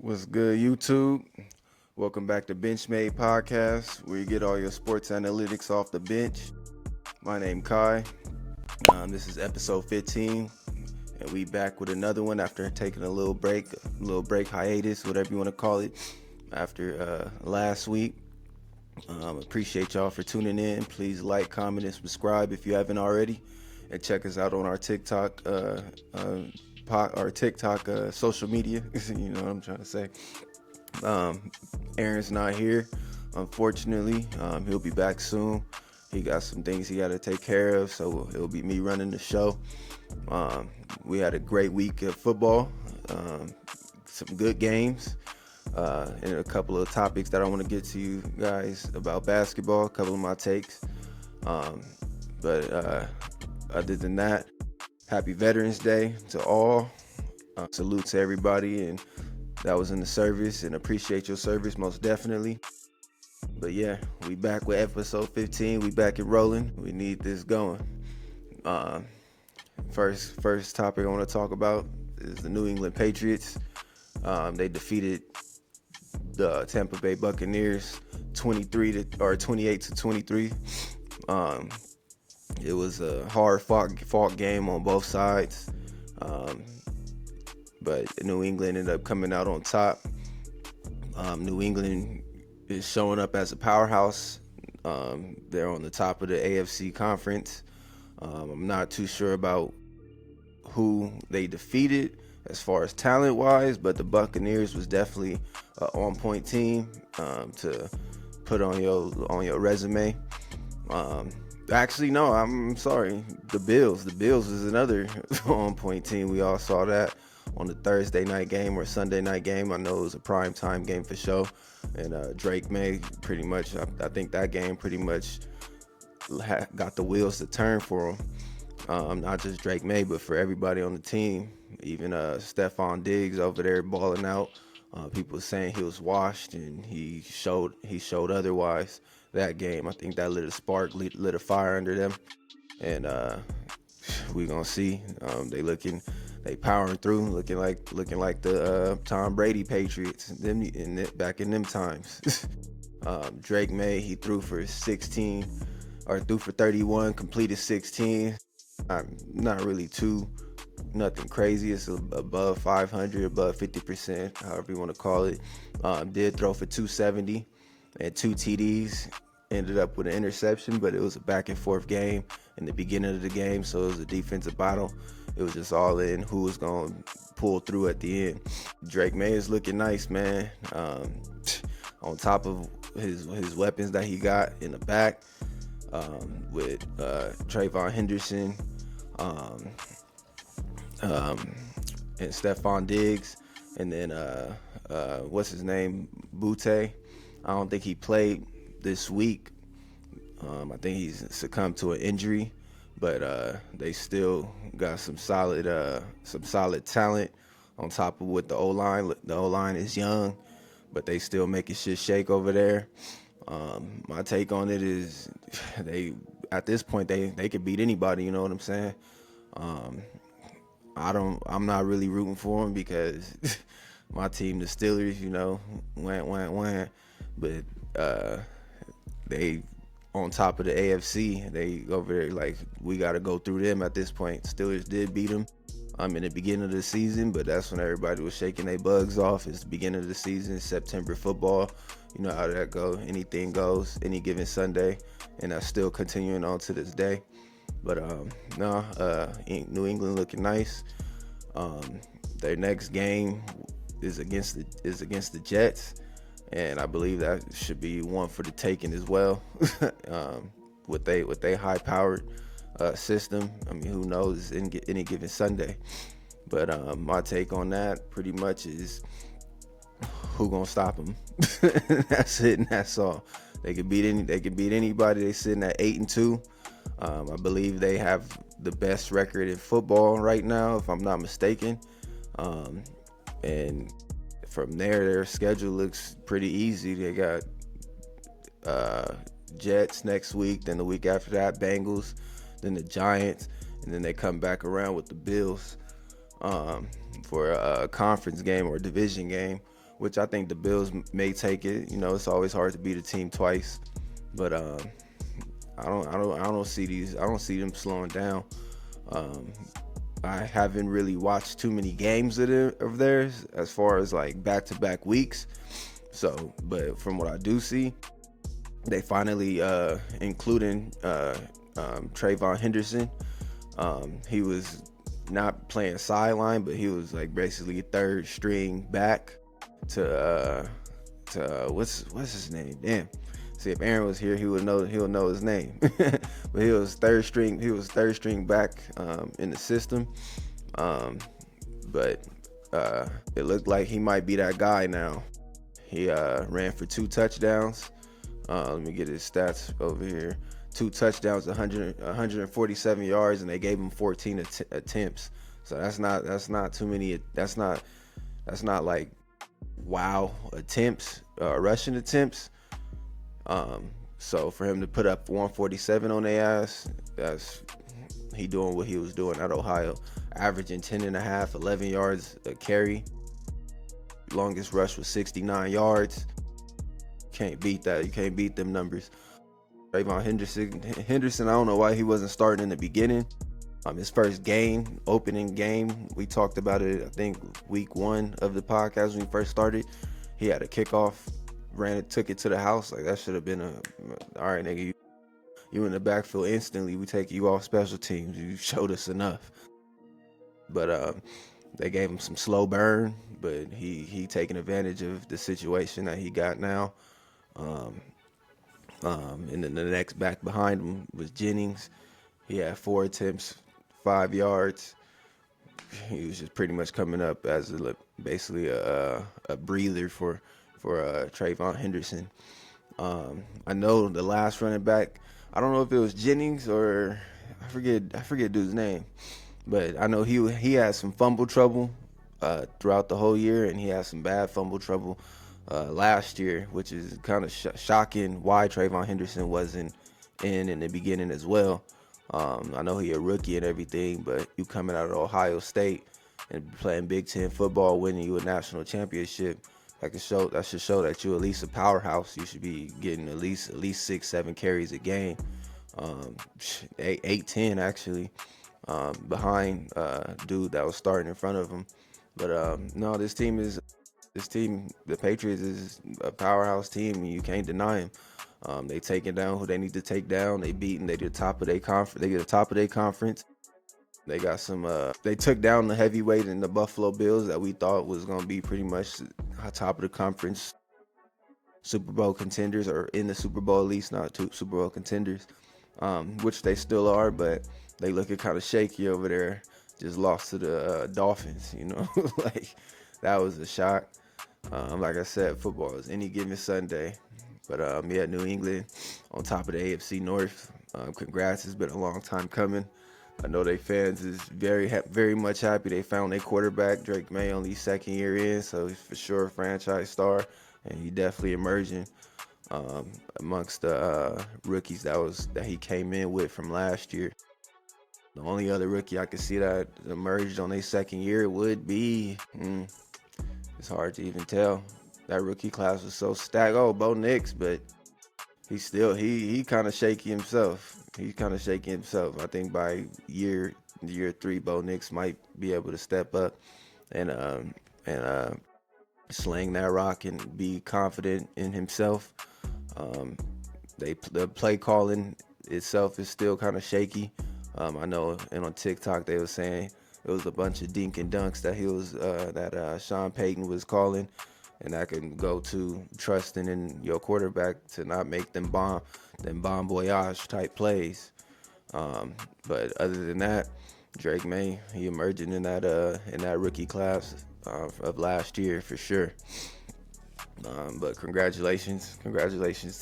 What's good, YouTube? Welcome back to Benchmade Podcast, where you get all your sports analytics off the bench. My name Kai. This is episode 15, and we back with another one after taking a little break hiatus, whatever you want to call it, after last week. Appreciate y'all for tuning in. Please like, comment, and subscribe if you haven't already, and check us out on our TikTok social media. You know what I'm trying to say. Aaron's not here, unfortunately. He'll be back soon. He got some things he got to take care of, so it'll be me running the show. We had a great week of football, some good games, and a couple of topics that I want to get to you guys about basketball, a couple of my takes. But other than that, happy Veterans Day to all. Salute to everybody and that was in the service, and appreciate your service most definitely. But yeah, we back with episode 15. We back and rolling. We need this going. First topic I want to talk about is the New England Patriots. They defeated the Tampa Bay Buccaneers 28 to 23. It was a hard fought game on both sides. But New England ended up coming out on top. New England is showing up as a powerhouse. They're on the top of the AFC conference. I'm not too sure about who they defeated as far as talent-wise, but the Buccaneers was definitely an on-point team to put on your resume. Actually, no, I'm sorry. The Bills. The Bills is another on-point team. We all saw that on the Thursday night game or Sunday night game. I know it was a prime time game for sure. And Drake May pretty much, I think that game pretty much got the wheels to turn for him. Not just Drake May, but for everybody on the team. Even Stephon Diggs over there balling out. People saying he was washed, and he showed otherwise that game. I think that lit a spark, lit a fire under them. And we gonna see. They powering through, looking like the Tom Brady Patriots back in them times. Drake May, he threw for 31, completed 16. Not really nothing crazy. It's above 500, above 50%, however you want to call it. Did throw for 270 and 2 TDs. Ended up with an interception, but it was a back and forth game in the beginning of the game, so it was a defensive battle. It was just all in who was going to pull through at the end. Drake May is looking nice, man. On top of his weapons that he got in the back with Trayvon Henderson and Stephon Diggs, and then what's his name, Butte. I don't think he played this week. I think he's succumbed to an injury, but they still got some solid talent on top of with the O-line. The O-line is young, but they still making shit shake over there. My take on it is at this point they could beat anybody, you know what I'm saying? I'm not really rooting for them because my team, the Steelers, you know, went, but they on top of the AFC. They over there like we got to go through them at this point. Steelers did beat them in the beginning of the season, but that's when everybody was shaking their bugs off. It's the beginning of the season, September football. You know how that go. Anything goes, any given Sunday, and that's still continuing on to this day. But New England looking nice. Their next game is against the Jets. And I believe that should be one for the taking as well. With they high-powered system. I mean, who knows any given Sunday. But my take on that pretty much is who gonna stop them? That's it, and that's all. They could beat anybody. They sitting at 8-2. I believe they have the best record in football right now, if I'm not mistaken. And from there, their schedule looks pretty easy. They got Jets next week, then the week after that, Bengals, then the Giants, and then they come back around with the Bills for a conference game or a division game which I think the Bills may take it. It's always hard to beat a team twice, but I don't see them slowing down. I haven't really watched too many games of theirs as far as like back-to-back weeks. So, but from what I do see, they finally including Trayvon Henderson. He was not playing sideline, but he was like basically third string back to what's his name? Damn. See, if Aaron was here, he'll know his name. But he was third string back in the system. But it looked like he might be that guy now. He ran for 2 touchdowns. Let me get his stats over here. 2 touchdowns, 147 yards, and they gave him 14 attempts. So that's not too many. That's not like wow attempts, rushing attempts. So for him to put up 147 on their ass, he doing what he was doing at Ohio, averaging 10.5, 11 yards a carry. Longest rush was 69 yards. Can't beat that. You can't beat them numbers. Trayvon Henderson, I don't know why he wasn't starting in the beginning. His first opening game, we talked about it, I think week 1 of the podcast when we first started. He had a kickoff, took it to the house. Like, that should have been all right, nigga, you in the backfield instantly. We take you off special teams. You showed us enough. But they gave him some slow burn, but he taking advantage of the situation that he got now. And then the next back behind him was Jennings. He had 4 attempts, 5 yards. He was just pretty much coming up as basically a breather for Trayvon Henderson. I know the last running back, I don't know if it was Jennings or I forget dude's name, but I know he had some fumble trouble throughout the whole year, and he had some bad fumble trouble last year, which is kind of shocking why Trayvon Henderson wasn't in the beginning as well. I know he a rookie and everything, but you coming out of Ohio State and playing Big Ten football, winning you a national championship, that should show that you're at least a powerhouse. You should be getting at least 6-7 carries a game, 8-10 actually, behind dude that was starting in front of him. But no, this team, the Patriots, is a powerhouse team, and you can't deny them. They taking down who they need to take down. They the top of their conference. They get the top of their conference. They got some. They took down the heavyweight in the Buffalo Bills that we thought was gonna be pretty much top of the conference, Super Bowl contenders, or in the Super Bowl at least, not Super Bowl contenders, which they still are, but they looking kind of shaky over there. Just lost to the Dolphins, like that was a shock. Like I said, football is any given Sunday. But yeah, New England on top of the AFC North. Congrats, it's been a long time coming. I know they fans is very much happy they found their quarterback. Drake May only second year in, so he's for sure a franchise star, and he definitely emerging amongst the rookies that he came in with from last year. The only other rookie I could see that emerged on their second year would be, it's hard to even tell. That rookie class was so stacked. Oh, Bo Nix, but he kind of shaky himself. I think by year 3, Bo Nix might be able to step up and sling that rock and be confident in himself. The play calling itself is still kind of shaky. I know, and on TikTok they were saying it was a bunch of dink and dunks that Sean Payton was calling, and that can go to trusting in your quarterback to not make them bon voyage type plays. But other than that, Drake May, he emerging in that rookie class of last year for sure. But congratulations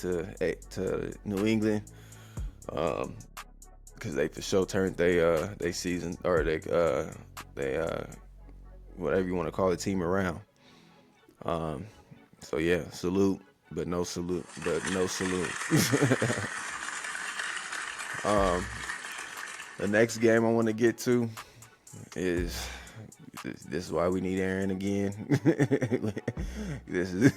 to New England, because they for sure turned they season, or they whatever you want to call the team around. So yeah, salute, but no salute. The next game I want to get to is This is why we need Aaron again. This is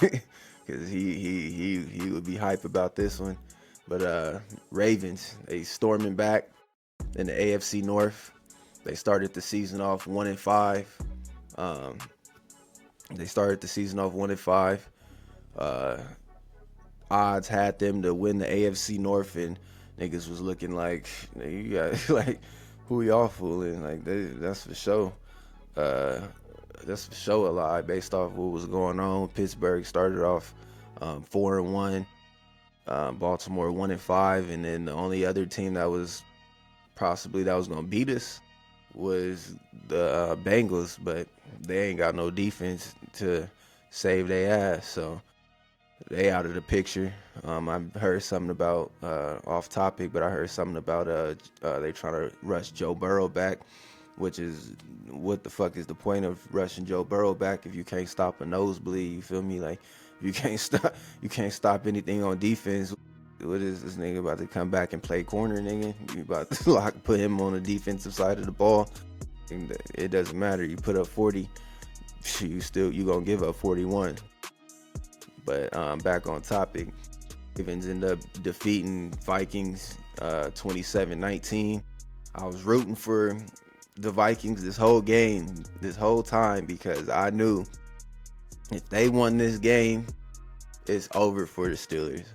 because he would be hype about this one. But Ravens, they storming back in the AFC North. They started the season off 1-5. They started the season off 1-5. Odds had them to win the AFC North, and niggas was looking like, you got like, who y'all fooling? Like that's for sure. That's for sure a lie based off what was going on. Pittsburgh started off 4-1. Baltimore 1-5, and then the only other team that was gonna beat us was the Bengals, but they ain't got no defense to save their ass, so they out of the picture. I heard something about off topic, but I heard something about they trying to rush Joe Burrow back, which is, what the fuck is the point of rushing Joe Burrow back if you can't stop a nosebleed? You feel me? Like, you can't stop anything on defense. What is this nigga about to come back and play corner, nigga? You about to put him on the defensive side of the ball? And it doesn't matter. You put up 40, you gonna give up 41. But back on topic, Ravens end up defeating Vikings 27-19. I was rooting for the Vikings this whole time, because I knew if they won this game, it's over for the Steelers.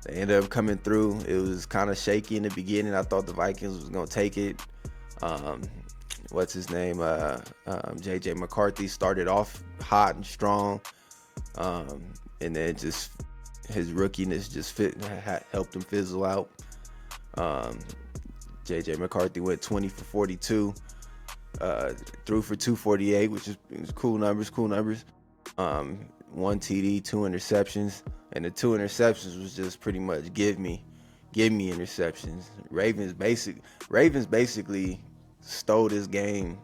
They ended up coming through. It was kind of shaky in the beginning. I thought the Vikings was going to take it. What's his name? JJ McCarthy started off hot and strong. And then just his rookiness just helped him fizzle out. JJ McCarthy went 20 for 42. Threw for 248, which is cool numbers. 1 TD, 2 interceptions, and the 2 interceptions was just pretty much give me interceptions. Ravens basically stole this game,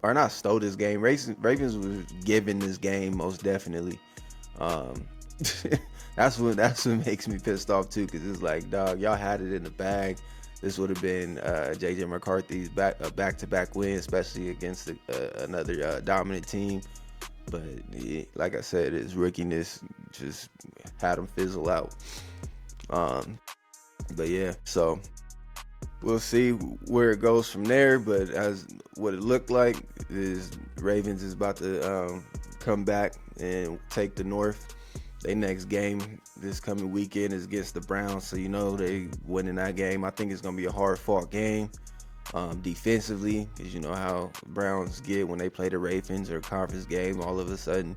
or not stole this game. Ravens was giving this game most definitely. That's what makes me pissed off too, because it's like, dog, y'all had it in the bag. This would have been JJ McCarthy's back-to-back win, especially against another dominant team. But like I said, his rookiness just had him fizzle out. But yeah, so we'll see where it goes from there. But as what it looked like is, Ravens is about to come back and take the North. Their next game this coming weekend is against the Browns, so they winning that game. I think it's gonna be a hard-fought game defensively, because you know how Browns get when they play the Ravens or a conference game. All of a sudden,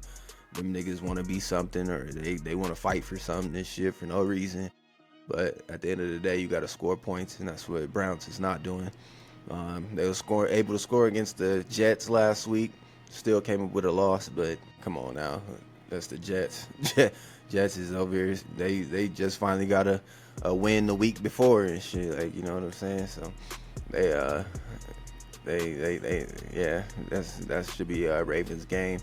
them niggas want to be something, or they want to fight for something and shit for no reason. But at the end of the day, you got to score points, and that's what Browns is not doing. They were able to score against the Jets last week. Still came up with a loss, but come on now, that's the Jets. Jets is over here. They just finally got a win the week before and shit. Like, you know what I'm saying? So they that should be a Ravens game.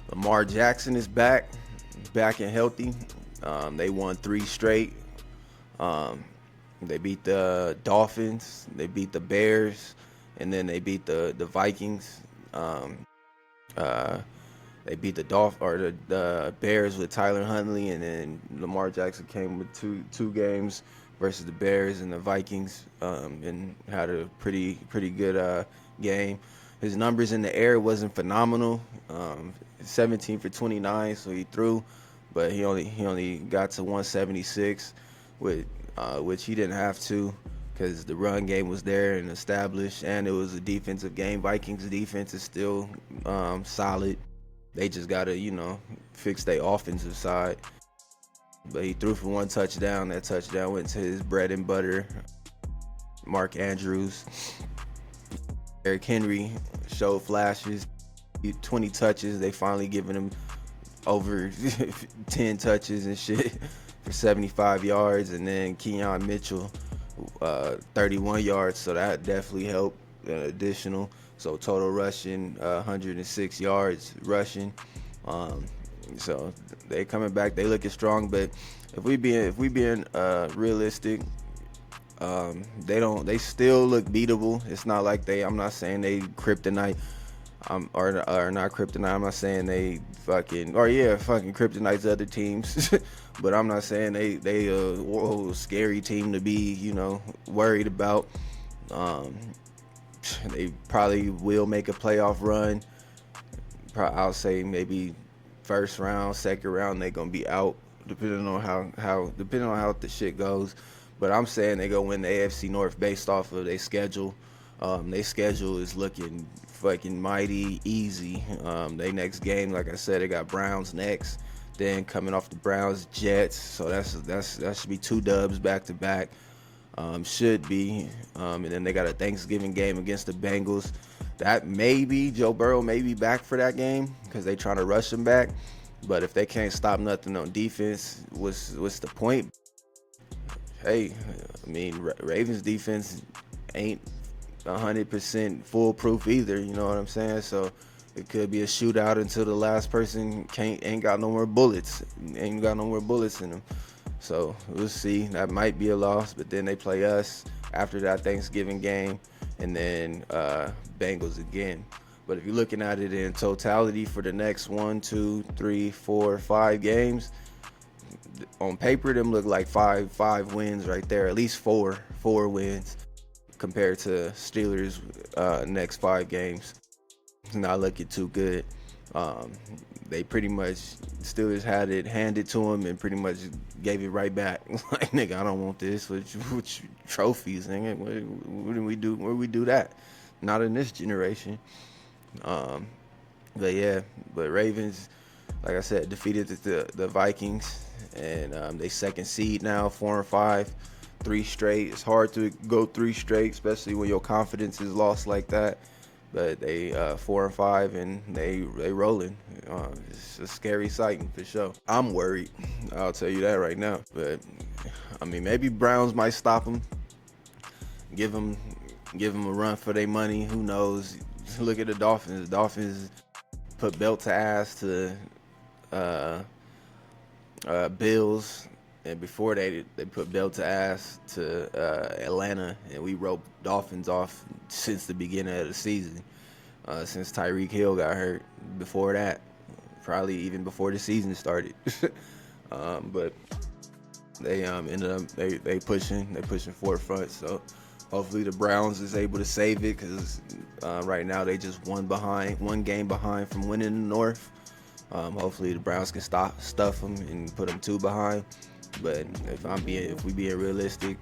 Lamar Jackson is back and healthy. They won 3 straight. They beat the Dolphins, they beat the Bears, and then they beat the Vikings. They beat the Bears with Tyler Huntley, and then Lamar Jackson came with two games versus the Bears and the Vikings, and had a pretty good game. His numbers in the air wasn't phenomenal. 17 for 29, so he threw, but he only got to 176, which he didn't have to, because the run game was there and established, and it was a defensive game. Vikings defense is still solid. They just gotta, fix their offensive side. But he threw for 1 touchdown. That touchdown went to his bread and butter, Mark Andrews. Eric Henry showed flashes. 20 touches. They finally giving him over 10 touches and shit for 75 yards. And then Keon Mitchell, 31 yards. So that definitely helped. Additional. So total rushing, 106 yards rushing. So they coming back. They looking strong. But if we being realistic, They still look beatable. It's not like I'm not saying they kryptonite. Or not kryptonite. I'm not saying they fucking kryptonite's other teams, but I'm not saying they a scary team to be worried about. They probably will make a playoff run. I'll say maybe first round, second round they gonna be out depending on how the shit goes. But I'm saying they gonna win the AFC North based off of their schedule. Their schedule is looking fucking mighty easy. They next game, like I said, they got Browns next. Then coming off the Browns, Jets. So that should be 2 dubs back to back. Should be. And then they got a Thanksgiving game against the Bengals. That maybe Joe Burrow may be back for that game because they trying to rush him back. But if they can't stop nothing on defense, what's the point? Hey, I mean, Ravens defense ain't 100% foolproof either, you know what I'm saying? So it could be a shootout until the last person ain't got no more bullets in them. So we'll see. That might be a loss, but then they play us after that Thanksgiving game, and then Bengals again. But if you're looking at it in totality for the next 1, 2, 3, 4, 5 games, on paper them look like five wins right there, at least four wins compared to Steelers next 5 games. Not looking too good. They pretty much, Steelers had it handed to them and pretty much gave it right back. Like, nigga, I don't want this. Which trophies, nigga? What do we do? Where we do that? Not in this generation. But Ravens, like I said, defeated the Vikings, and they second seed now, 4-5, 3 straight. It's hard to go 3 straight, especially when your confidence is lost like that. But they 4-5 and they rolling. It's a scary sight for sure. I'm worried. I'll tell you that right now. But I mean, maybe Browns might stop them, give them a run for their money. Who knows? Look at the Dolphins. The Dolphins put belt to ass to Bills, and before they put belt to ass to Atlanta, and we wrote Dolphins off since the beginning of the season, since Tyreek Hill got hurt. Before that, probably even before the season started. But they ended up they pushing forefront. So hopefully the Browns is able to save it, because right now they just one game behind from winning the North. Hopefully the Browns can stuff them and put them 2 behind. But if we being realistic,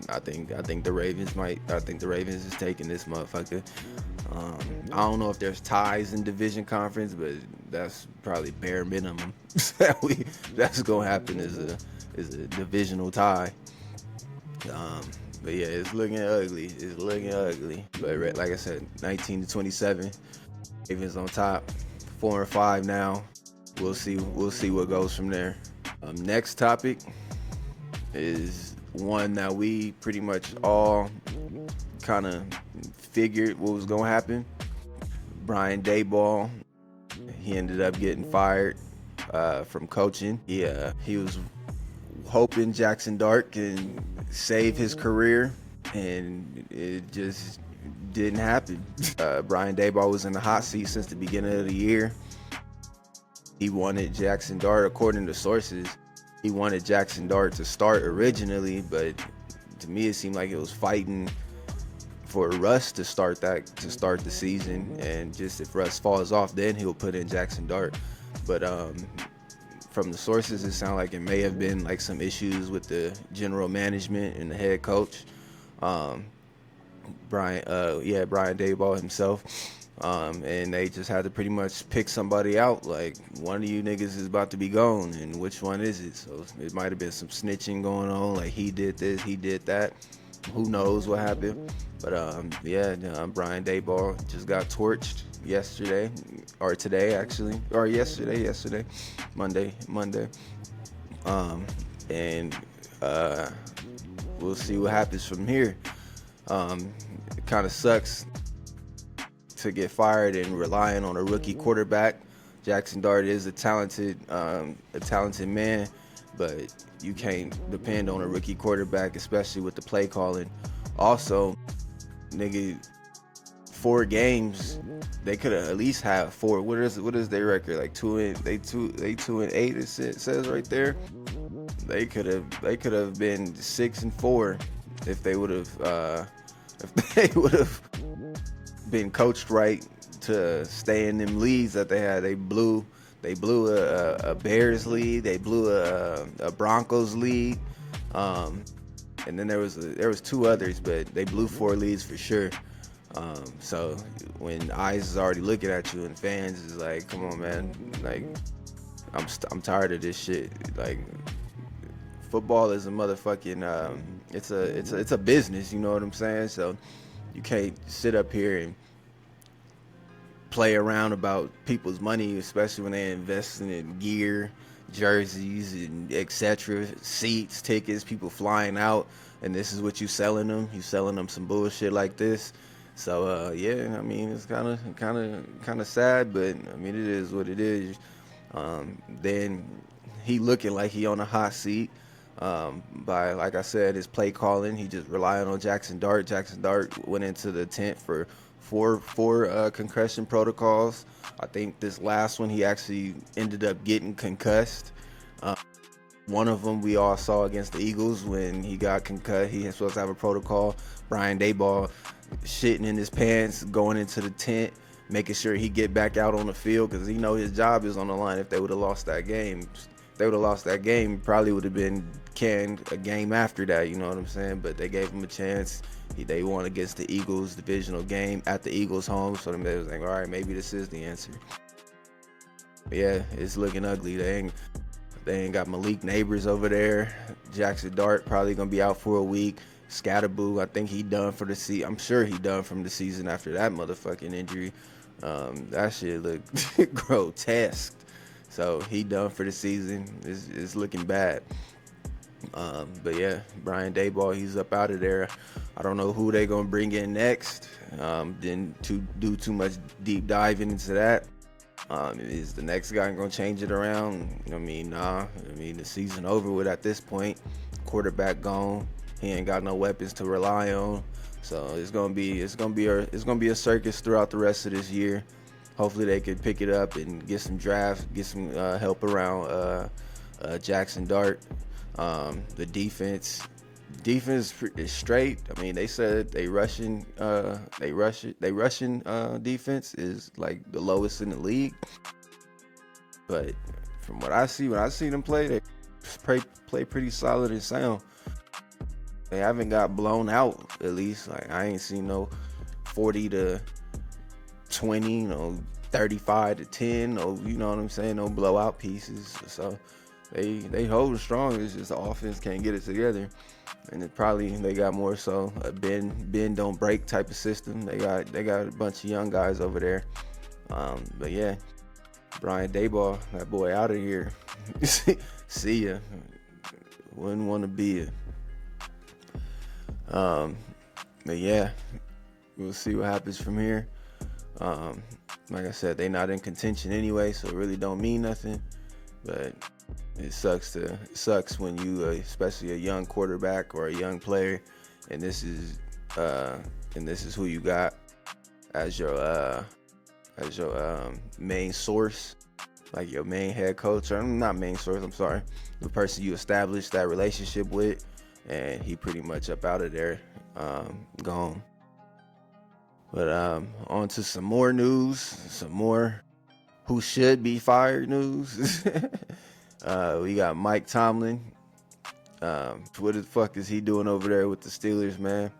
I think the Ravens is taking this motherfucker. I don't know if there's ties in division conference, but that's probably bare minimum. That's gonna happen is a divisional tie. But yeah, it's looking ugly. But like I said, 19-27, Ravens on top, 4-5 now. We'll see what goes from there. Next topic is one that we pretty much all kind of figured what was gonna happen. Brian Dayball, he ended up getting fired from coaching. He was hoping Jackson Dart can save his career, and it just didn't happen. Brian Dayball was in the hot seat since the beginning of the year. He wanted Jackson Dart, according to sources, he wanted Jackson Dart to start originally, but to me it seemed like it was fighting for Russ to start the season, and just if Russ falls off, then he'll put in Jackson Dart. But from the sources, it sounded like it may have been like some issues with the general management and the head coach, Brian Dayball himself. And they just had to pretty much pick somebody out, like, one of you niggas is about to be gone, and which one is it? So it might have been some snitching going on, like he did this, he did that. Who knows what happened? But Brian Dayball just got torched yesterday, or today actually, or yesterday, Monday. And we'll see what happens from here. It kind of sucks to get fired and relying on a rookie quarterback. Jackson Dart is a talented man, but you can't depend on a rookie quarterback, especially with the play calling. Also, nigga, 4 games, they could have at least had 4. What is their record? Like 2-8. It says right there. They could have been 6-4 if they would have been coached right to stay in them leads that they had. They blew a Bears lead. They blew a Broncos lead. And then there was 2 others, but they blew 4 leads for sure. So when eyes is already looking at you and fans is like, come on, man, like I'm tired of this shit. Like, football is a motherfucking it's a business, you know what I'm saying? So you can't sit up here and play around about people's money, especially when they're investing in gear, jerseys, and etc., seats, tickets, people flying out, and this is what you selling them. You selling them some bullshit like this. So yeah, I mean, it's kind of sad, but I mean, it is what it is. Then he looking like he on a hot seat. By, like I said, his play calling, he just relying on Jackson Dart. Jackson Dart went into the tent for four concussion protocols. I think this last one he actually ended up getting concussed. One of them we all saw against the Eagles when he got concussed. He was supposed to have a protocol. Brian Dayball shitting in his pants, going into the tent, making sure he get back out on the field because he know his job is on the line. If they would have lost that game, probably would have been canned a game after that, you know what I'm saying? But they gave him a chance. They won against the Eagles, divisional game at the Eagles' home, so they was like, all right, maybe this is the answer. But yeah, it's looking ugly. They ain't got Malik Neighbors over there. Jackson Dart probably gonna be out for a week. Scatterboo, I think he done for the season. I'm sure he done from the season after that motherfucking injury. That shit look grotesque. So he done for the season. It's looking bad. But yeah, Brian Dayball, he's up out of there. I don't know who they gonna bring in next. Didn't do too much deep diving into that. Is the next guy gonna change it around? I mean, nah. I mean, the season over with at this point. Quarterback gone. He ain't got no weapons to rely on. So it's gonna be a circus throughout the rest of this year. Hopefully they can pick it up and get some drafts, get some help around Jackson Dart. The defense is straight. I mean, they said they Russian defense is like the lowest in the league. But from what I see, when I see them play, they play pretty solid and sound. They haven't got blown out, at least. Like, I ain't seen no 40-20, 35-10, no, you know what I'm saying, no blowout pieces. So they hold strong. It's just the offense can't get it together. And they got more so a bend don't break type of system. They got a bunch of young guys over there. But yeah, Brian Dayball, that boy out of here. See ya. Wouldn't want to be it. But yeah, we'll see what happens from here. Like I said, they not in contention anyway, so it really don't mean nothing. But it sucks when you, especially a young quarterback or a young player, and this is who you got as your main source, like your main head coach, or not main source. I'm sorry, the person you established that relationship with, and he pretty much up out of there, gone. But on to some more news, some more who should be fired news. We got Mike Tomlin. What the fuck is he doing over there with the Steelers, man?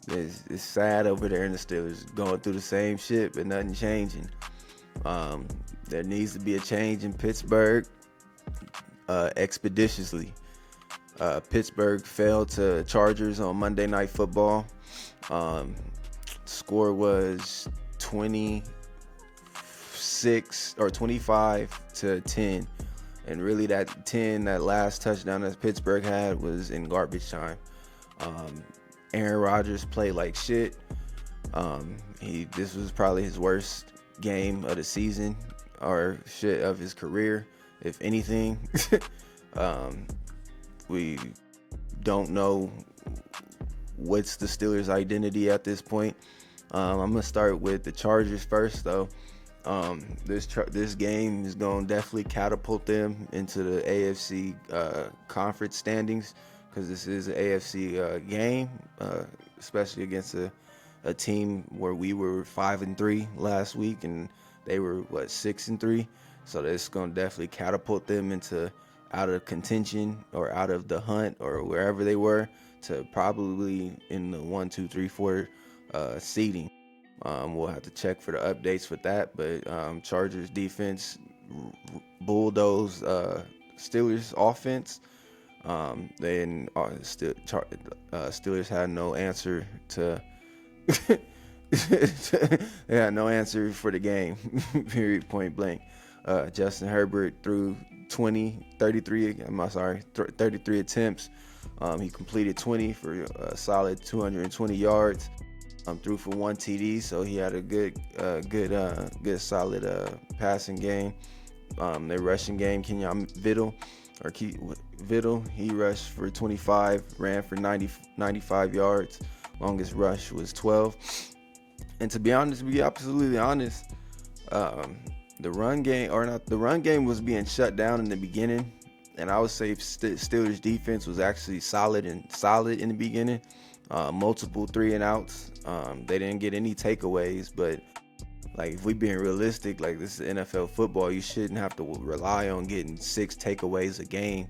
It's sad over there in the Steelers, going through the same shit, but nothing changing. There needs to be a change in Pittsburgh expeditiously. Pittsburgh fell to Chargers on Monday Night Football. Score was 25-10, and really that last touchdown that Pittsburgh had was in garbage time. Aaron Rodgers played like shit. This was probably his worst game of the season, or shit of his career, if anything. We don't know what's the Steelers' identity at this point. I'm gonna start with the Chargers first, though. This game is gonna definitely catapult them into the AFC conference standings, because this is an AFC game, especially against a team where we were 5-3 last week and they were 6-3. So that's gonna definitely catapult them into out of contention or out of the hunt or wherever they were to probably in the 1, 2, 3, 4 seeding. We'll have to check for the updates with that, but Chargers defense bulldozed Steelers offense. Then Steelers had no answer to they had no answer for the game. Period, point blank. Justin Herbert threw 33 attempts. He completed 20 for a solid 220 yards. Threw for 1 TD, so he had a good solid passing game. Their rushing game, Kenyon Vittle, he rushed for 25, ran for 95 yards. Longest rush was 12. And to be absolutely honest, the run game was being shut down in the beginning, and I would say Steelers defense was actually solid in the beginning. Multiple 3-and-outs. They didn't get any takeaways, but like if we being realistic, like this is NFL football, you shouldn't have to rely on getting 6 takeaways a game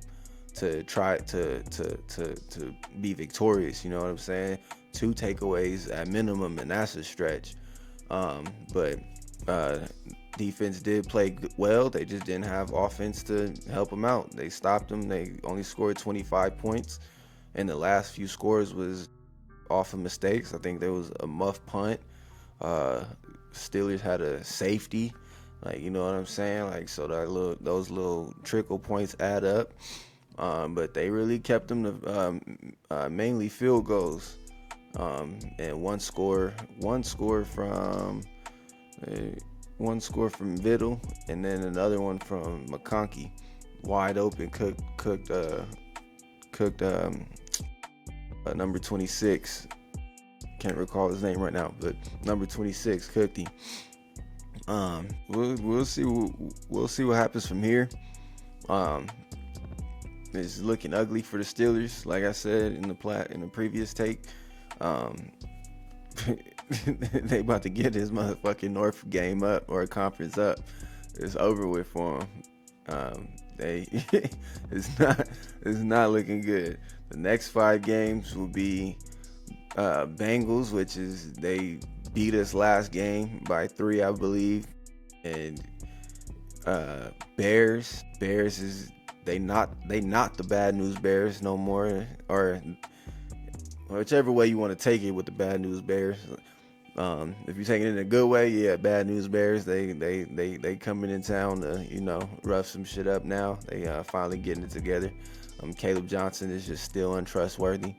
to try to be victorious. You know what I'm saying? 2 takeaways at minimum, and that's a stretch. But defense did play well. They just didn't have offense to help them out. They stopped them. They only scored 25 points, and the last few scores was off of mistakes. I think there was a muff punt. Steelers had a safety, like, you know what I'm saying? Like, so those little trickle points add up. But they really kept them to mainly field goals. And one score from Vittle, and then another one from McConkey, wide open, cooked number 26. Can't recall his name right now, but number 26 cooked him. We'll see what happens from here. It's looking ugly for the Steelers, like I said in the previous take. They about to get this motherfucking North game up, or conference up. It's over with for them. It's not looking good. The next 5 games will be Bengals, which is they beat us last game by 3, I believe, and Bears. Bears is they not the bad news Bears no more, or whichever way you want to take it with the bad news Bears. If you're taking it in a good way, yeah, bad news Bears. They coming in town to rough some shit up now. They finally getting it together. Khailand Johnson is just still untrustworthy.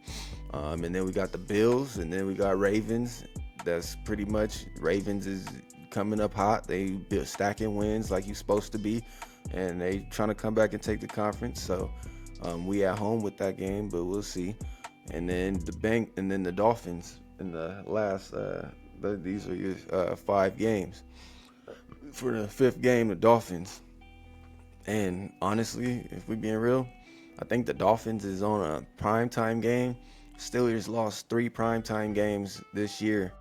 And then we got the Bills, and then we got Ravens. That's pretty much, Ravens is coming up hot. They stacking wins like you're supposed to be, and they trying to come back and take the conference. So we at home with that game, but we'll see. And then the Dolphins in the last. These are your 5 games. For the 5th game, the Dolphins. And honestly, if we're being real, I think the Dolphins is on a primetime game. Steelers lost 3 primetime games this year,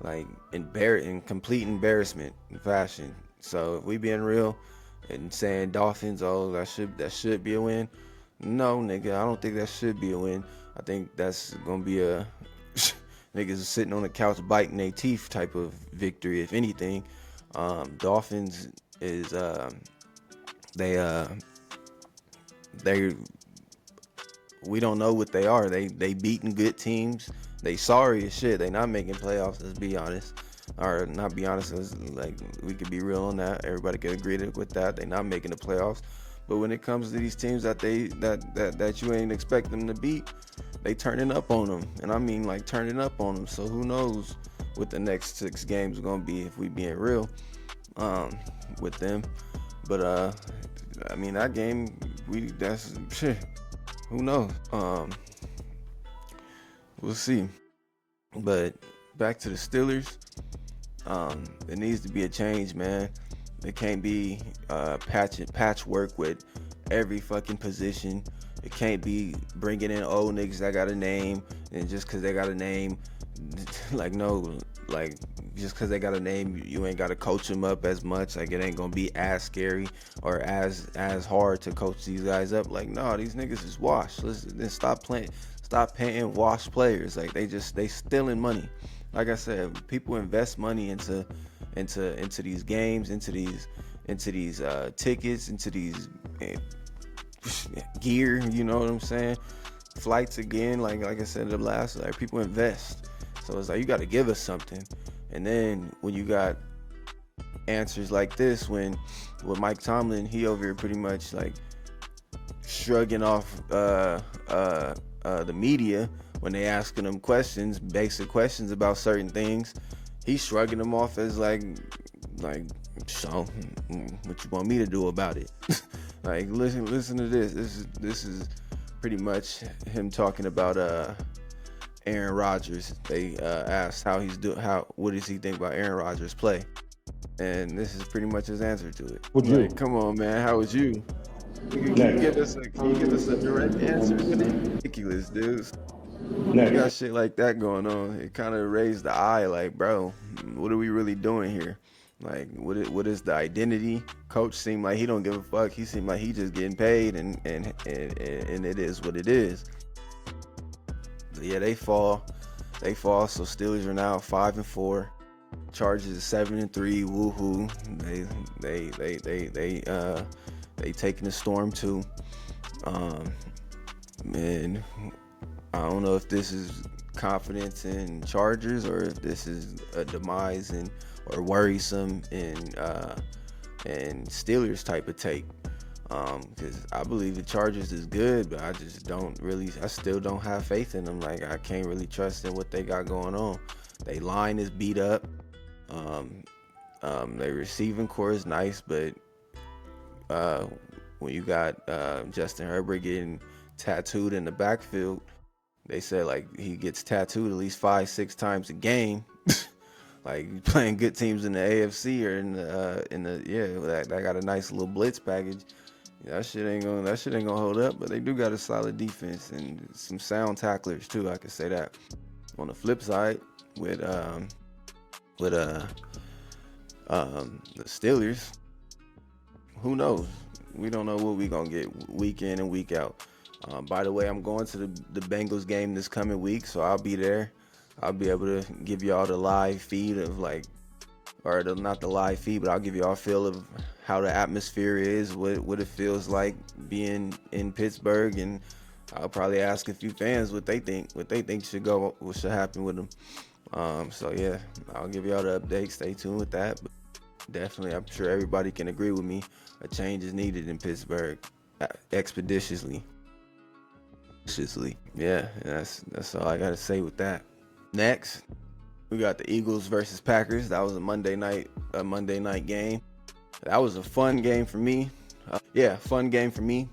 like in complete embarrassment fashion. So if we being real and saying Dolphins, oh, that should be a win. No, nigga, I don't think that should be a win. I think that's gonna be a niggas sitting on the couch biting their teeth type of victory, if anything. Dolphins is we don't know what they are. They beating good teams. They sorry as shit. They not making playoffs, let's be honest. Or not be honest, like we could be real on that. Everybody could agree with that. They not making the playoffs. But when it comes to these teams that you ain't expect them to beat, they turning up on them. And I mean like turning up on them. So who knows what the next 6 games are gonna be if we being real with them. But I mean that game that's shit. Who knows? We'll see. But back to the Steelers. There needs to be a change, man. It can't be patchwork with every fucking position. It can't be bringing in old niggas that got a name, and just because they got a name, just because they got a name, you ain't got to coach them up as much. Like, it ain't gonna be as scary or as hard to coach these guys up. Like, no, these niggas is washed. Listen, stop paying washed players. Like, they stealing money. Like I said, people invest money into these games, into these tickets, into these gear. You know what I'm saying? Flights again. Like I said, people invest. So it's like, you got to give us something. And then when you got answers like this, with Mike Tomlin, he over here pretty much like shrugging off the media when they asking him questions, basic questions about certain things. He's shrugging them off as like, so what you want me to do about it? Like, listen to this. This is pretty much him talking about Aaron Rodgers. They asked what does he think about Aaron Rodgers' play, and this is pretty much his answer to it. Like, come on, man, how was you? Can you give us a direct answer? Ridiculous, dudes. You got shit like that going on. It kind of raised the eye, like, bro, what are we really doing here? Like, what is the identity? Coach seemed like he don't give a fuck. He seemed like he just getting paid, and it is what it is. But yeah, they fall. So Steelers are now 5-4. Chargers is 7-3. Woohoo! They taking the storm too. And I don't know if this is confidence in Chargers or if this is a demise or worrisome in Steelers type of take. Because I believe the Chargers is good, but I still don't have faith in them. Like, I can't really trust in what they got going on. They line is beat up. Their receiving core is nice, but when you got Justin Herbert getting tattooed in the backfield, they said like he gets tattooed at least 5-6 times a game. Like, playing good teams in the AFC or that got a nice little blitz package. Yeah, that shit ain't gonna hold up. But they do got a solid defense and some sound tacklers too. I could say that. On the flip side, with the Steelers, who knows? We don't know what we gonna get week in and week out. By the way, I'm going to the Bengals game this coming week, so I'll be there. I'll be able to give y'all the live feed of not the live feed, but I'll give y'all a feel of how the atmosphere is, what it feels like being in Pittsburgh, and I'll probably ask a few fans what they think should happen with them. So yeah, I'll give y'all the update. Stay tuned with that. But definitely, I'm sure everybody can agree with me. A change is needed in Pittsburgh, expeditiously. Yeah, that's all I gotta say with that. Next, we got the Eagles versus Packers. That was a Monday night game. That was a fun game for me. Fun game for me.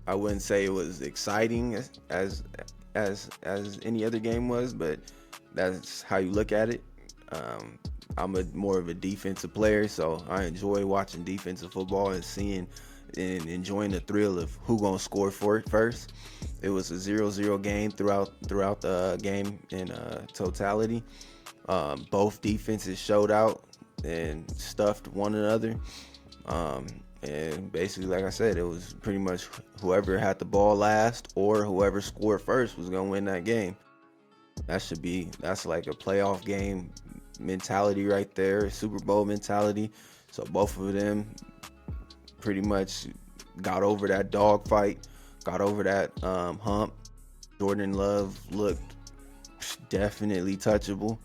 I wouldn't say it was exciting as any other game was, but that's how you look at it. I'm more of a defensive player, so I enjoy watching defensive football and seeing and enjoying the thrill of who gonna score for it first. It was a 0-0 game throughout the game in totality. Both defenses showed out and stuffed one another. And basically, like I said, it was pretty much whoever had the ball last or whoever scored first was gonna win that game. That's like a playoff game mentality right there, Super Bowl mentality. So both of them pretty much got over that dogfight, got over that hump. Jordan Love looked definitely touchable.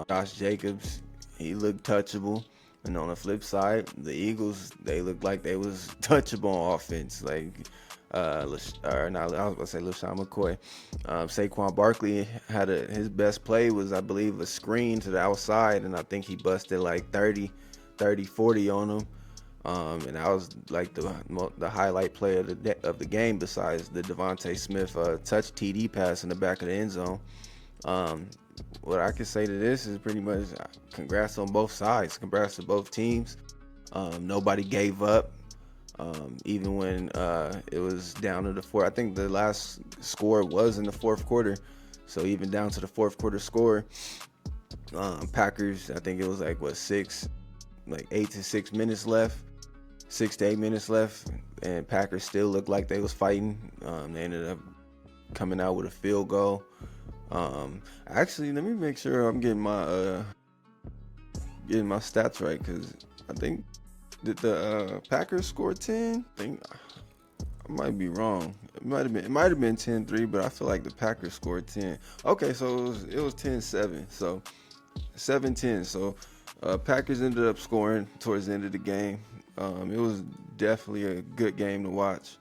Josh Jacobs, he looked touchable. And on the flip side, the Eagles, they looked like they was touchable on offense. Like, I was going to say LaShawn McCoy. Saquon Barkley had his best play was, I believe, a screen to the outside, and I think he busted like 30, 40 on him. And that was like the highlight play of the game, besides the Devontae Smith touch TD pass in the back of the end zone. Um, what I can say to this is pretty much congrats on both sides. Congrats to both teams. Nobody gave up. Even when it was down to the fourth. I think the last score was in the fourth quarter. So even down to the fourth quarter score, Packers, I think it was like 8 to 6 minutes left, 6 to 8 minutes left, and Packers still looked like they was fighting. They ended up coming out with a field goal. Actually, let me make sure I'm getting my stats right, because I think did the Packers score 10? I think I might be wrong. It might have been 10-3, but I feel like the Packers scored 10. Okay, so it was 10-7. So 7-10. So Packers ended up scoring towards the end of the game. It was definitely a good game to watch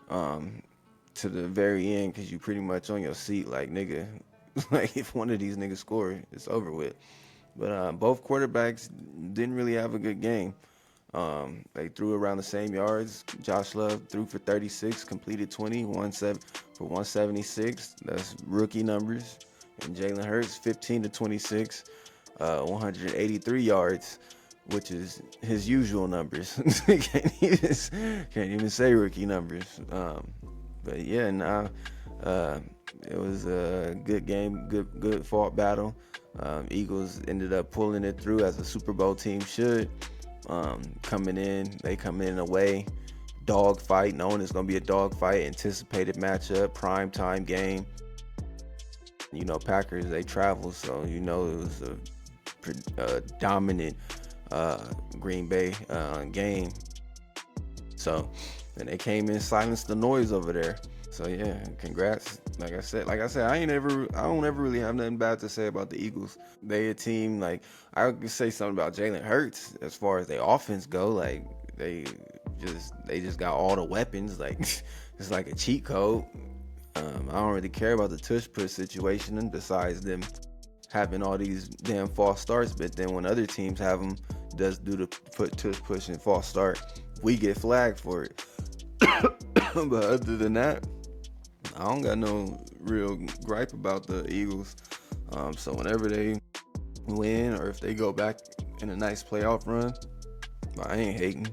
to the very end, because you pretty much on your seat like, nigga, like if one of these niggas score, it's over with. But both quarterbacks didn't really have a good game. They threw around the same yards. Josh Love threw for 36, completed 20, 17 for 176. That's rookie numbers. And Jalen Hurts, 15 to 26, 183 yards, which is his usual numbers. can't even say rookie numbers. But yeah, it was a good game, good fought battle. Eagles ended up pulling it through, as a Super Bowl team should. They come in away, dog fight, knowing it's going to be a dog fight, anticipated matchup, prime time game. Packers, they travel, so it was a dominant Green Bay game. So, and they came in, silenced the noise over there. So yeah, congrats. Like I said, I don't ever really have nothing bad to say about the Eagles. They a team, like, I could say something about Jalen Hurts as far as their offense go. Like they just got all the weapons. Like it's like a cheat code. I don't really care about the tush push situation, and besides them having all these damn false starts. But then when other teams have them, does do the tush push and false start, we get flagged for it. But other than that, I don't got no real gripe about the Eagles. So whenever they win, or if they go back in a nice playoff run, I ain't hating.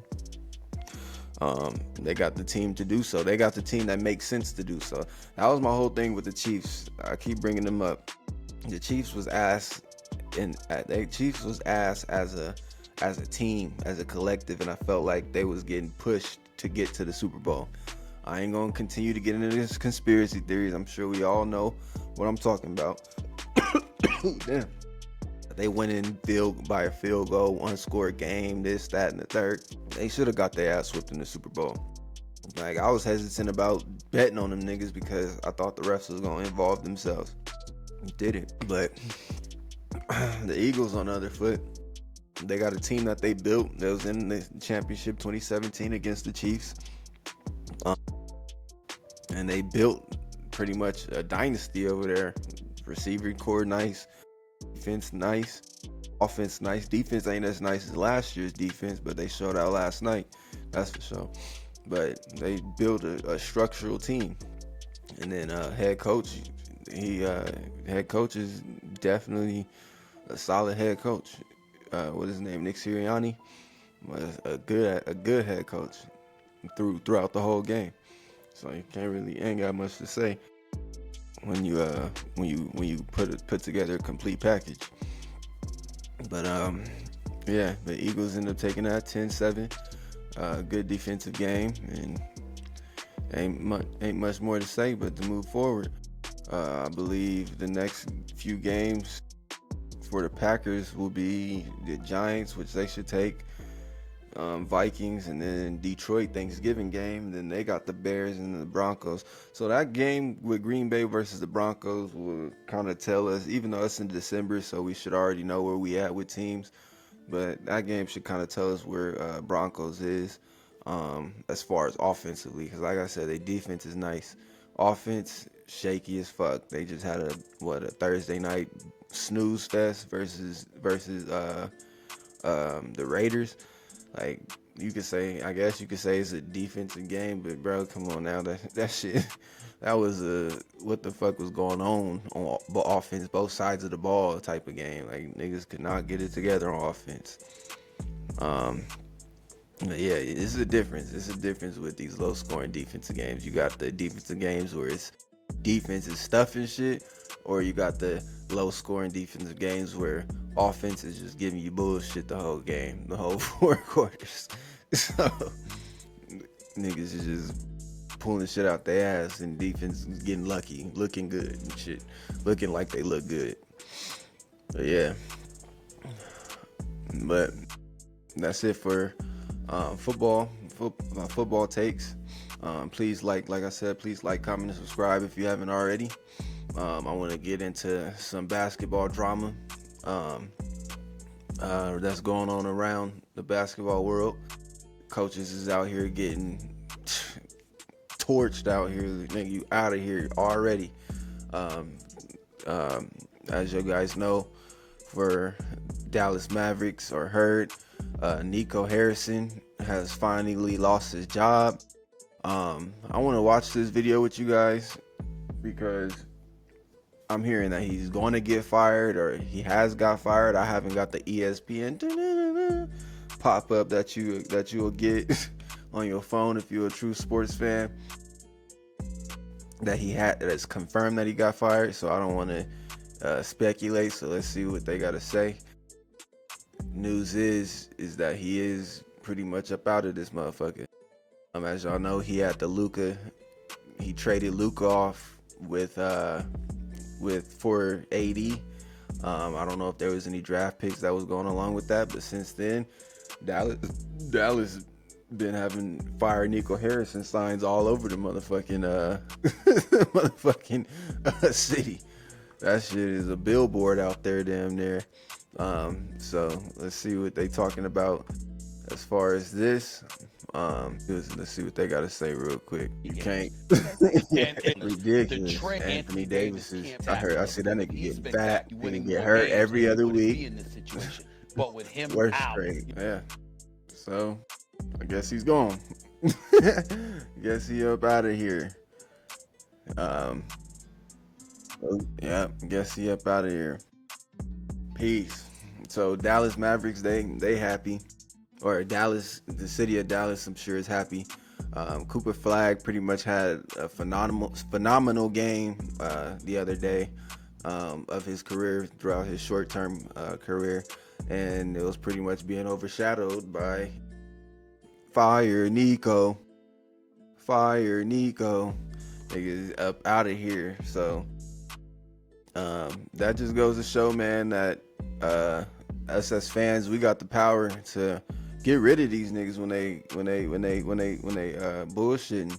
They got the team to do so. They got the team that makes sense to do so. That was my whole thing with the Chiefs. I keep bringing them up. The Chiefs was ass, and the Chiefs was ass as a team, as a collective, and I felt like they was getting pushed to get to the Super Bowl. I ain't gonna continue to get into this conspiracy theories. I'm sure we all know what I'm talking about. Damn. They went in by a field goal, one score game, this, that, and the third. They should have got their ass whipped in the Super Bowl. Like, I was hesitant about betting on them niggas because I thought the refs was gonna involve themselves. Didn't. But the Eagles, on the other foot, they got a team that they built that was in the championship 2017 against the Chiefs. And they built pretty much a dynasty over there. Receiver core nice, defense nice, offense nice. Defense ain't as nice as last year's defense, but they showed out last night, that's for sure. But they built a structural team. And then head coach is definitely a solid head coach. What is his name? Nick Sirianni was a good head coach throughout the whole game. So you ain't got much to say when you put together a complete package. But yeah, the Eagles end up taking that 10-7. Good defensive game, and ain't much more to say but to move forward. I believe the next few games for the Packers will be the Giants, which they should take, Vikings, and then Detroit Thanksgiving game. Then they got the Bears and the Broncos. So that game with Green Bay versus the Broncos will kind of tell us, even though it's in December, so we should already know where we at with teams. But that game should kind of tell us where Broncos is as far as offensively. Because like I said, their defense is nice. Offense, shaky as fuck. They just had a Thursday night snooze fest versus the Raiders. Like, I guess you could say it's a defensive game, but bro, come on now, that shit, that was what the fuck was going on offense, both sides of the ball type of game. Like niggas could not get it together on offense. But yeah, it's a difference. It's a difference with these low scoring defensive games. You got the defensive games where it's defense is stuffing shit, or you got the low scoring defensive games where offense is just giving you bullshit the whole game, the whole 4 quarters. So niggas is just pulling shit out their ass, and defense is getting lucky, looking good and shit, looking like they look good. But yeah, but that's it for football takes. Please like I said, please like, comment, and subscribe if you haven't already. I want to get into some basketball drama that's going on around the basketball world. Coaches is out here getting torched out here. Nigga, you out of here already. As you guys know, for Dallas Mavericks or heard, Nico Harrison has finally lost his job. I want to watch this video with you guys because I'm hearing that he's going to get fired or he has got fired. I haven't got the ESPN pop up that you'll get on your phone if you're a true sports fan. That's confirmed that he got fired. So I don't want to speculate. So let's see what they got to say. News is that he is pretty much up out of this motherfucker. As y'all know, he traded Luka off for AD. I don't know if there was any draft picks that was going along with that, but since then, Dallas been having fire Nico Harrison signs all over the motherfucking city. That shit is a billboard out there, damn near. So let's see what they talking about as far as this. Let's see what they got to say real quick. You can't. Ridiculous. Anthony Davis is. I see that nigga get fat. Nigga get hurt every other week. But with him worst out, trade. Yeah. So I guess he's gone. Guess he up out of here. Yeah. Guess he up out of here. Peace. So Dallas Mavericks, they happy. Or Dallas, the city of Dallas, I'm sure is happy. Cooper Flag pretty much had a phenomenal game the other day of his career, throughout his short-term career, and it was pretty much being overshadowed by Fire Nico. Niggas up out of here. So that just goes to show, man, that us as fans, we got the power to get rid of these niggas when they bullshitting.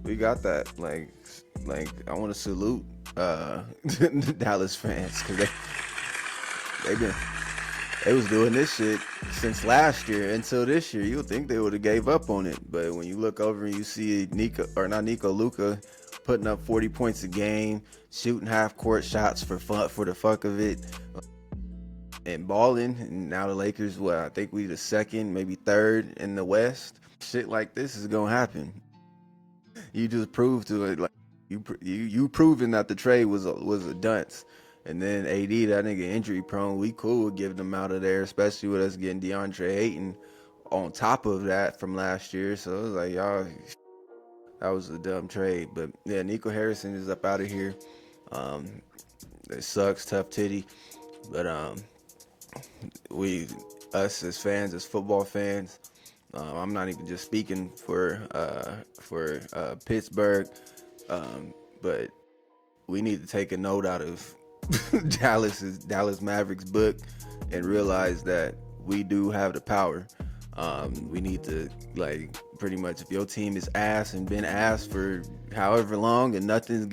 We got that. Like I want to salute the Dallas fans, because they was doing this shit since last year until this year. You would think they would have gave up on it, but when you look over and you see Luka putting up 40 points a game, shooting half court shots for the fuck of it, and balling, and now the Lakers, I think we the second, maybe third in the West. Shit like this is gonna happen. You just proved to it, like you proving that the trade was a dunce. And then AD, that nigga injury prone. We cool with giving him out of there, especially with us getting DeAndre Ayton on top of that from last year. So it was like, y'all, that was a dumb trade. But yeah, Nico Harrison is up out of here. It sucks, tough titty, but us as fans, as football fans, I'm not even just speaking for Pittsburgh, but we need to take a note out of Dallas Mavericks book and realize that we do have the power. We need to, like, pretty much, if your team is ass and been ass for however long and nothing's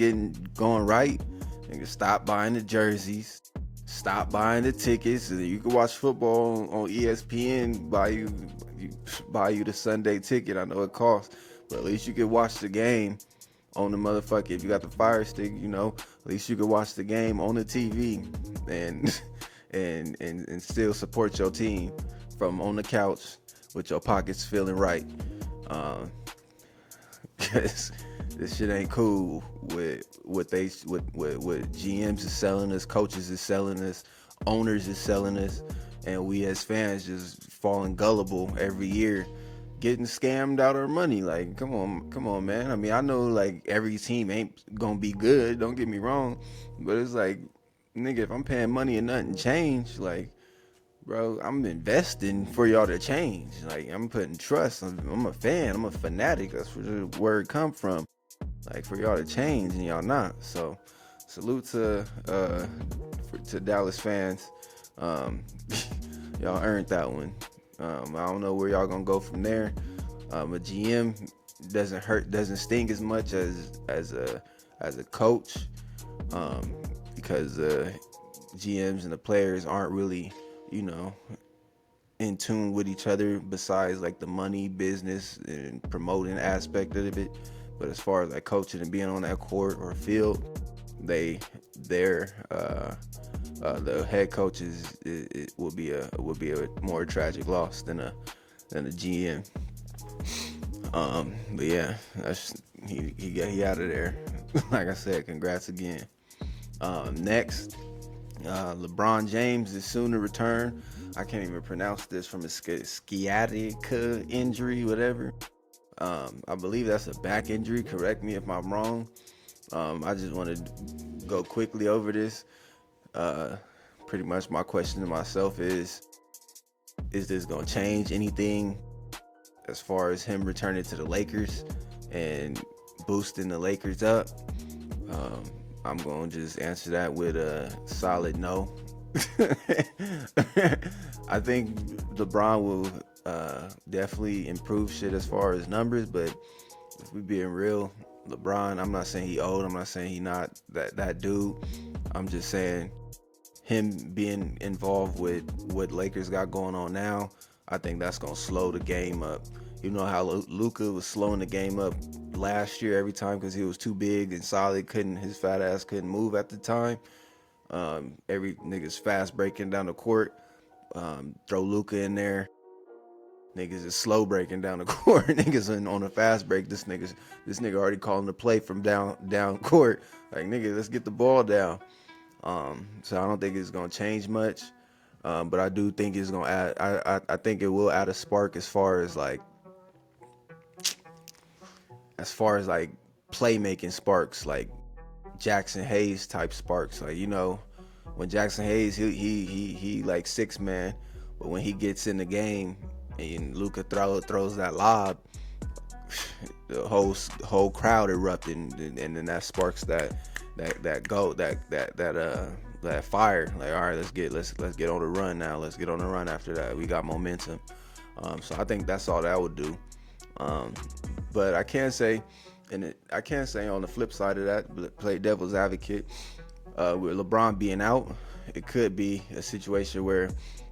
going right, nigga, stop buying the jerseys. Stop buying the tickets so that you can watch football on ESPN. Buy you the Sunday ticket. I know it costs, but at least you can watch the game on the motherfucker. If you got the Fire Stick, at least you can watch the game on the TV and still support your team from on the couch with your pockets feeling right. Cause this shit ain't cool with what GMs is selling us, coaches is selling us, owners is selling us, and we as fans just falling gullible every year, getting scammed out our money. Like, come on, man. I mean, I know like every team ain't gonna be good. Don't get me wrong, but it's like, nigga, if I'm paying money and nothing change, like, bro, I'm investing for y'all to change. Like, I'm putting trust. I'm a fan. I'm a fanatic. That's where the word come from. Like, for y'all to change and y'all not. So, salute to Dallas fans. Y'all earned that one. I don't know where y'all gonna go from there. A GM doesn't sting as much as a coach, because GMs and the players aren't really, in tune with each other, besides like the money, business, and promoting aspect of it. But as far as like coaching and being on that court or field, the head coaches, it will be a more tragic loss than a GM. But yeah, he out of there. Like I said, congrats again. Next, LeBron James is soon to return. I can't even pronounce this, from a sciatic injury, whatever. I believe that's a back injury. Correct me if I'm wrong. I just want to go quickly over this. Pretty much my question to myself is this going to change anything as far as him returning to the Lakers and boosting the Lakers up? I'm going to just answer that with a solid no. I think LeBron will definitely improve shit as far as numbers, but if we being real, LeBron, I'm not saying he old, I'm not saying he not that dude. I'm just saying him being involved with what Lakers got going on now, I think that's going to slow the game up. You know how Luka was slowing the game up last year every time because he was too big and solid, his fat ass couldn't move at the time. Every nigga's fast breaking down the court, throw Luka in there. Niggas is slow breaking down the court. Niggas on a fast break. This nigga already calling the play from down court. Like, nigga, let's get the ball down. So I don't think it's gonna change much. But I do think it's gonna add. I think it will add a spark as far as like playmaking sparks, like Jackson Hayes type sparks. Like, when Jackson Hayes, he like 6-man, but when he gets in the game and Luka throws that lob, the whole crowd erupted, and then that sparks that fire. Like, all right, let's get on the run now. Let's get on the run after that. We got momentum. So I think that's all that would do. But I can say on the flip side of that, play devil's advocate, with LeBron being out, it could be a situation where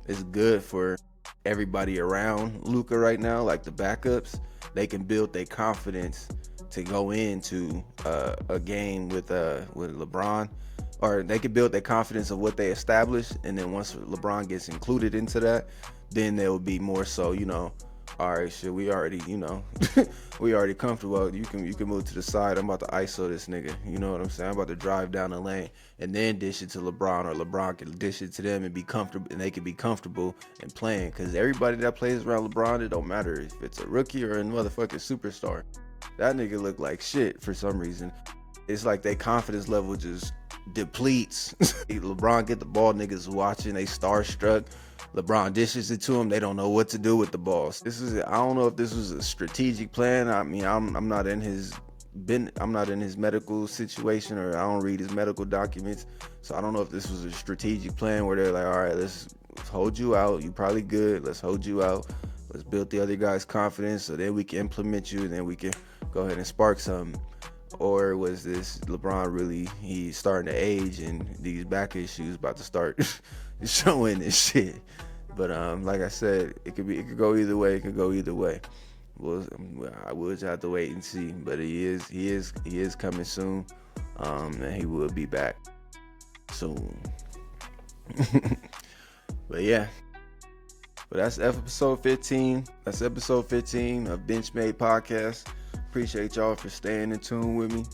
it's good for everybody around Luka right now, like the backups. They can build their confidence to go into a game with LeBron, or they can build their confidence of what they established, and then once LeBron gets included into that, then there will be more so, all right, shit, we already, we already comfortable. You can move to the side. I'm about to ISO this nigga. You know what I'm saying? I'm about to drive down the lane and then dish it to LeBron, or LeBron can dish it to them and be comfortable, and they can be comfortable and playing. Because everybody that plays around LeBron, it don't matter if it's a rookie or a motherfucking superstar. That nigga look like shit for some reason. It's like their confidence level just depletes. LeBron get the ball, niggas watching, they starstruck. LeBron dishes it to him, they don't know what to do with the balls. I don't know if this was a strategic plan. I mean, I'm not in his medical situation, or I don't read his medical documents, so I don't know if this was a strategic plan where they're like, all right, let's hold you out, you probably good, let's hold you out, let's build the other guy's confidence, so then we can implement you, and then we can go ahead and spark something. Or was this LeBron really, he's starting to age and these back issues about to start showing this shit? But like I said, it could go either way. It could go either way. I will just have to wait and see. But he is coming soon, and he will be back soon. But yeah. But that's episode 15. That's episode 15 of Benchmade Podcast. Appreciate y'all for staying in tune with me.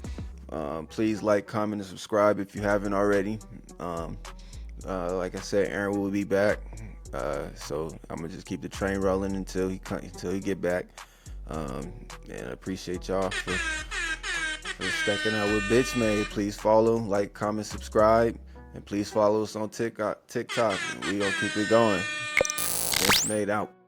Please like, comment, and subscribe if you haven't already. Like I said, Aaron will be back. So I'm gonna just keep the train rolling until he get back. And I appreciate y'all for sticking out with Benchmade. Please follow, like, comment, subscribe, and please follow us on TikTok. We gonna keep it going. Benchmade out.